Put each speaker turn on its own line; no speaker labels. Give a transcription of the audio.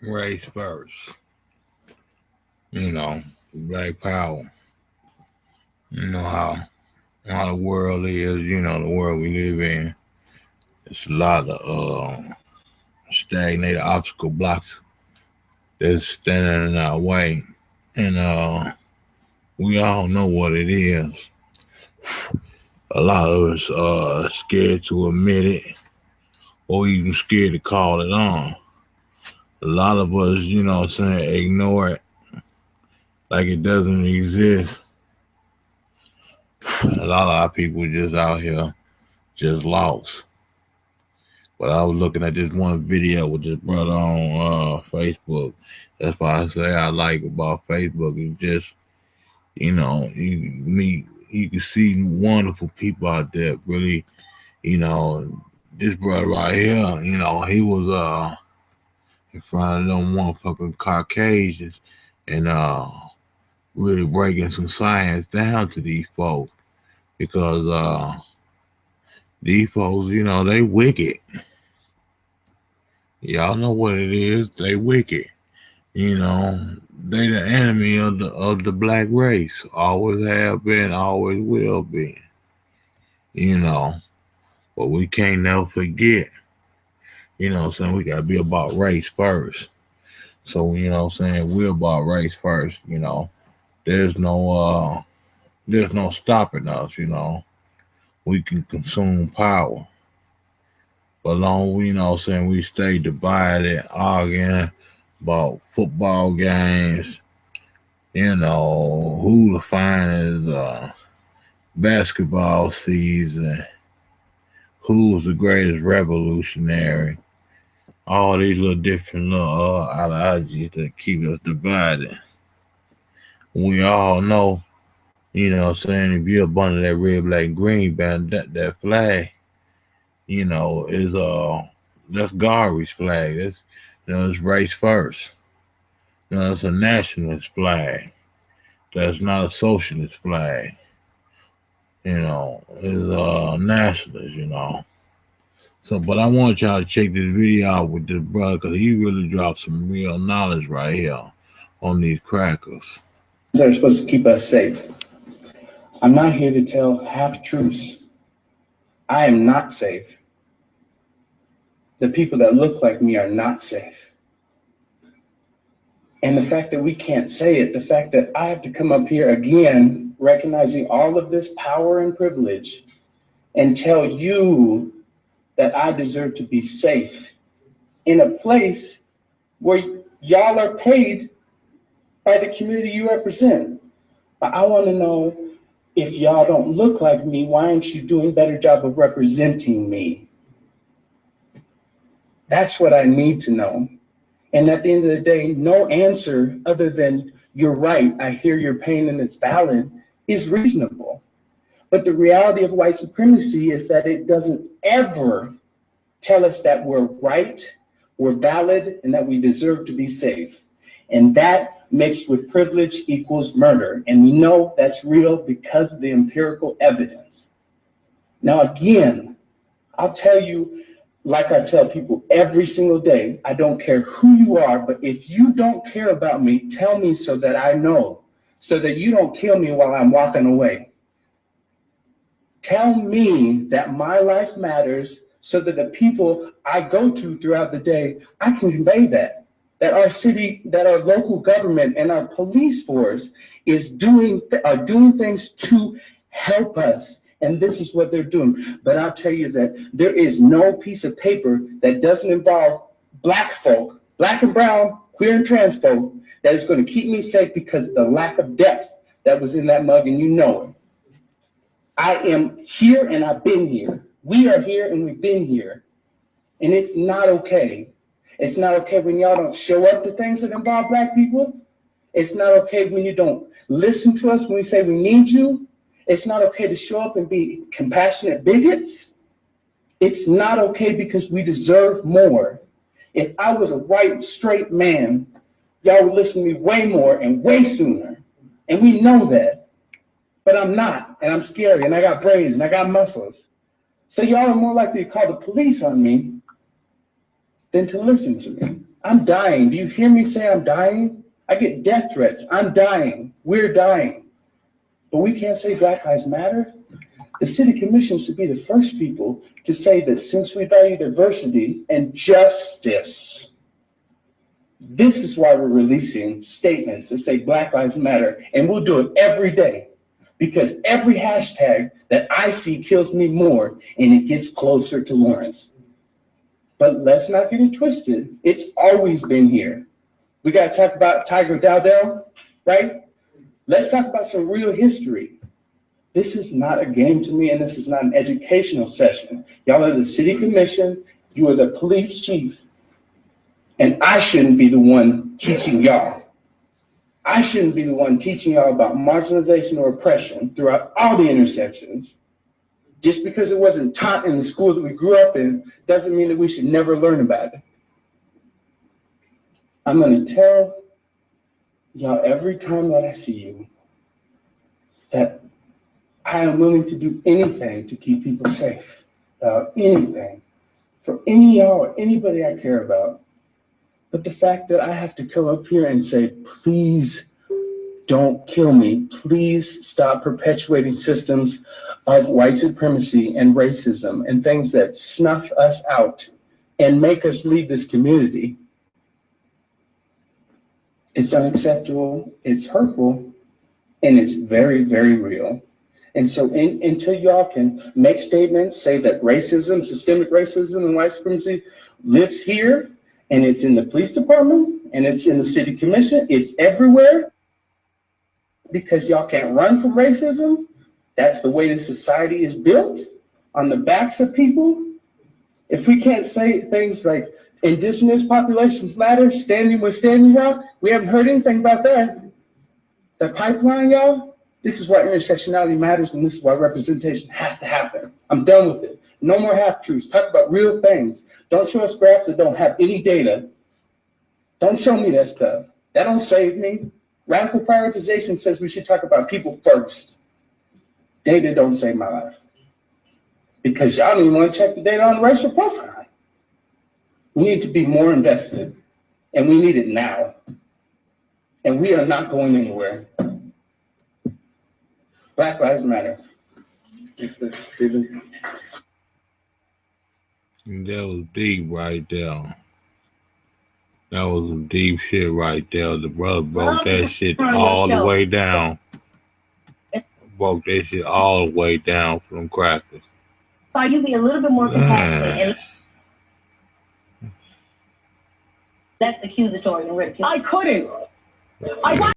race first. You know, black power. You know how the world is. You know the world we live in. It's a lot of stagnated obstacle blocks that's standing in our way, and we all know what it is. A lot of us are scared to admit it, or even scared to call it on. A lot of us, what I'm saying, ignore it like it doesn't exist. A lot of our people just out here just lost. But I was looking at this one video with this brother on Facebook. That's why I say I like about Facebook. It's just, you can see wonderful people out there. Really, you know, this brother right here, he was in front of them motherfucking Caucasians and really breaking some science down to these folks because these folks, they wicked. Y'all know what it is. They wicked. You know, they the enemy of the black race. Always have been, always will be. You know, but we can't never forget. We gotta be about race first. So we're about race first. There's no there's no stopping us. We can consume power. But long we stay divided, arguing about football games, who the finest basketball season, who's the greatest revolutionary, all these little different little ideologies that keep us divided. We all know, if you're up under that red, black, and green band, that flag, is that's Garvey's flag. That's it's race first. It's a nationalist flag. That's not a socialist flag. Is nationalist. So, but I want y'all to check this video out with this brother because he really dropped some real knowledge right here on these crackers.
That are supposed to keep us safe. I'm not here to tell half truths. I am not safe. The people that look like me are not safe. And the fact that we can't say it, the fact that I have to come up here again, recognizing all of this power and privilege, and tell you that I deserve to be safe in a place where y'all are paid by the community you represent. But I want to know, if y'all don't look like me, why aren't you doing a better job of representing me? That's what I need to know. And at the end of the day, no answer other than you're right, I hear your pain and it's valid, is reasonable. But the reality of white supremacy is that it doesn't ever tell us that we're right, we're valid, and that we deserve to be safe. And that mixed with privilege equals murder. And we know that's real because of the empirical evidence. Now, again, I'll tell you, like I tell people every single day, I don't care who you are, but if you don't care about me, tell me so that I know, so that you don't kill me while I'm walking away. Tell me that my life matters so that the people I go to throughout the day, I can convey that our city, that our local government and our police force are doing things to help us. And this is what they're doing. But I'll tell you that there is no piece of paper that doesn't involve black folk, black and brown, queer and trans folk, that is going to keep me safe because of the lack of depth that was in that mug, and you know it. I am here and I've been here. We are here and we've been here. And it's not okay. It's not okay when y'all don't show up to things that involve black people. It's not okay when you don't listen to us when we say we need you. It's not okay to show up and be compassionate bigots. It's not okay because we deserve more. If I was a white, straight man, y'all would listen to me way more and way sooner. And we know that. But I'm not, and I'm scary, and I got brains, and I got muscles. So y'all are more likely to call the police on me than to listen to me. I'm dying. Do you hear me say I'm dying? I get death threats. I'm dying. We're dying. But we can't say Black Lives Matter. The city commission should be the first people to say that since we value diversity and justice, this is why we're releasing statements that say Black Lives Matter, and we'll do it every day because every hashtag that I see kills me more and it gets closer to Lawrence. But let's not get it twisted. It's always been here. We got to talk about Tiger Dowdell, right? Let's talk about some real history. This is not a game to me, and this is not an educational session. Y'all are the city commission. You are the police chief. And I shouldn't be the one teaching y'all. I shouldn't be the one teaching y'all about marginalization or oppression throughout all the intersections. Just because it wasn't taught in the schools that we grew up in doesn't mean that we should never learn about it. I'm going to tell y'all every time that I see you that I am willing to do anything to keep people safe, anything, for any of y'all or anybody I care about. But the fact that I have to come up here and say, please don't kill me, please stop perpetuating systems of white supremacy and racism and things that snuff us out and make us leave this community, it's unacceptable, it's hurtful, and it's very, very real. And so until y'all can make statements, say that racism, systemic racism and white supremacy lives here, and it's in the police department, and it's in the city commission, it's everywhere, because y'all can't run from racism. That's the way the society is built, on the backs of people. If we can't say things like indigenous populations matter, standing with Standing Rock, we haven't heard anything about that. The pipeline, y'all, this is why intersectionality matters, and this is why representation has to happen. I'm done with it. No more half-truths. Talk about real things. Don't show us graphs that don't have any data. Don't show me that stuff. That don't save me. Radical prioritization says we should talk about people first. Data don't save my life. Because y'all don't even want to check the data on racial profiling. We need to be more invested, and we need it now. And we are not going anywhere. Black Lives Matter.
That was deep right there. That was some deep shit right there. The brother broke that shit all the way down. Broke that shit all the way down for them crackers.
So you be a little bit more compassionate and less accusatory and ridiculous. I couldn't.